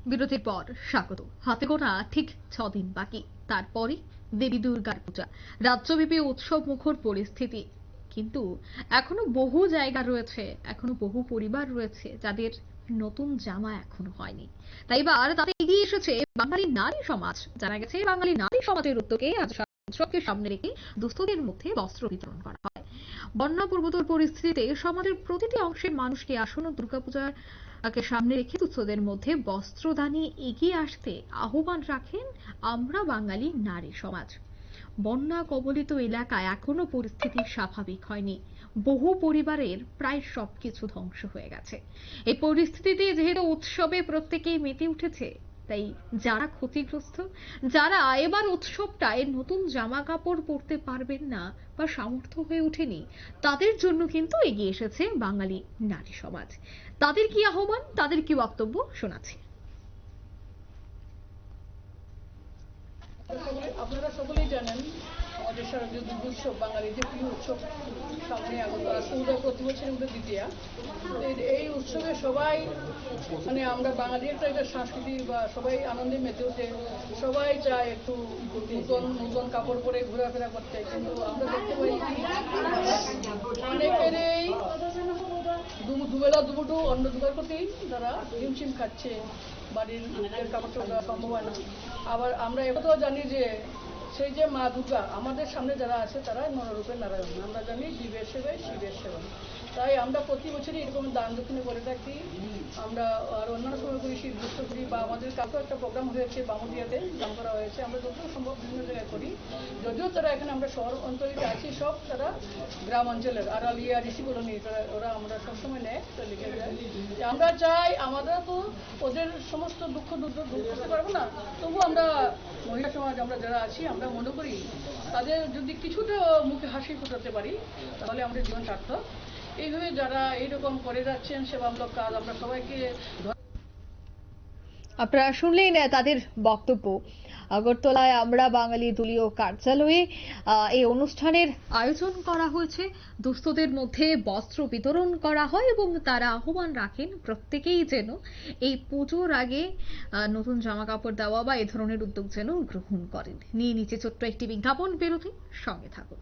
বিরতির পর স্বাগত। হাতে গোনা ঠিক 6 দিন বাকি, তারপরই দেবী দুর্গার পূজা। রাজ্যব্যাপী উৎসব মুখর পরিস্থিতি, কিন্তু এখনো বহু জায়গা রয়েছে, এখনো বহু পরিবার রয়েছে যাদের নতুন জামা এখনো হয়নি। তাই এবার তাতে এগিয়ে এসেছে বাঙালি নারী সমাজ। জানা গেছে বাঙালি নারী সমাজের উদ্যোগে আজ উৎসবকে সামনে রেখে দুস্থদের মধ্যে বস্ত্র বিতরণ করা হয়। বন্যা পূর্বতর পরিস্থিতিতে সমাজের প্রতিটি অংশের মানুষকে আসন্ন দুর্গাপূজার সামনে রেখে দুস্থদের মধ্যে বস্ত্রদানে এগিয়ে আসতে আহ্বান রাখেন আমরা বাঙালি নারী সমাজ। বন্যা কবলিত এলাকায় এখনো পরিস্থিতি স্বাভাবিক হয়নি। বহু পরিবারের প্রায় সবকিছু ধ্বংস হয়ে গেছে। এই পরিস্থিতিতে যেহেতু উৎসবে প্রত্যেকেই মেতে উঠেছে, তাই যারা ক্ষতিগ্রস্ত, যারা এবার উৎসবটায় নতুন জামা কাপড় পরতে পারবেন না বা সামর্থ্য হয়ে ওঠেনি, তাদের জন্য কিন্তু এগিয়ে এসেছে বাঙালি নারী সমাজ। তাদের কি আহ্বান, তাদের কি বক্তব্য শোনাচ্ছি। আপনারা সকলেই জানেন আমাদের শারদীয় দুর্গোৎসব বাঙালির যে প্রিয় উৎসব সামনে আগত আসছে, প্রতি বছরের মধ্যে দ্বিতীয়া। এই উৎসবে সবাই আমরা বাঙালির একটা সংস্কৃতি বা সবাই আনন্দে মেতে ওঠে, সবাই চায় একটু নতুন নতুন কাপড় পরে ঘোরাফেরা করতে, কিন্তু আমরা দেখতে পাই অনেকেরই দুবেলা দুপুটু অন্ন জোগাড় করতেই তারা হিমশিম খাচ্ছে, বাড়ির কাপড় চোপড় সম্ভব হয় না। আবার আমরা একথাও জানি যে সেই যে মা দুর্গা আমাদের সামনে যারা আছে তারা নররূপে নারায়ণ, আমরা জানি জীবের সেবায় শিবের সেবা। তাই আমরা প্রতি বছরই এরকম দান দক্ষিণে করে থাকি। আমরা আর অন্যান্য সময় করি শীতবস্ত্র করি, বা আমাদের কাছেও একটা প্রোগ্রাম হয়েছে বামুদিয়াতে দান করা হয়েছে। আমরা যতটুকু সম্ভব বিভিন্ন জায়গায় করি, যদিও তারা এখানে আমরা শহর অঞ্চলে আছি, সব তারা গ্রাম অঞ্চলের আড়ালিয়া ঋষি কলোনি ওরা আমরা সবসময় নেয় লিখে যায়। আমরা চাই, আমরা তো ওদের সমস্ত দুঃখ দূর করতে পারবো না, তবু আমরা মহিলা সমাজ আমরা যারা আছি আমরা মনে করি তাদের যদি কিছুটা মুখে হাসি ফোটাতে পারি তাহলে আমাদের জীবন সার্থক। এইভাবে যারা এইরকম করে যাচ্ছেন সেবামূলক কাজ, আমরা সবাইকে। আপনারা শুনলেন তাদের বক্তব্য। আগরতলায় আমরা বাঙালি দলীয় কার্যালয়ে এই অনুষ্ঠানের আয়োজন করা হয়েছে। দুস্থদের মধ্যে বস্ত্র বিতরণ করা হয় এবং তারা আহ্বান রাখেন প্রত্যেকেই যেন এই পুজোর আগে নতুন জামা কাপড় দেওয়া বা এ ধরনের উদ্যোগ যেন গ্রহণ করেন। নিয়ে নিচে ছোট্ট একটি বিজ্ঞাপন, বিরতি, সঙ্গে থাকুন।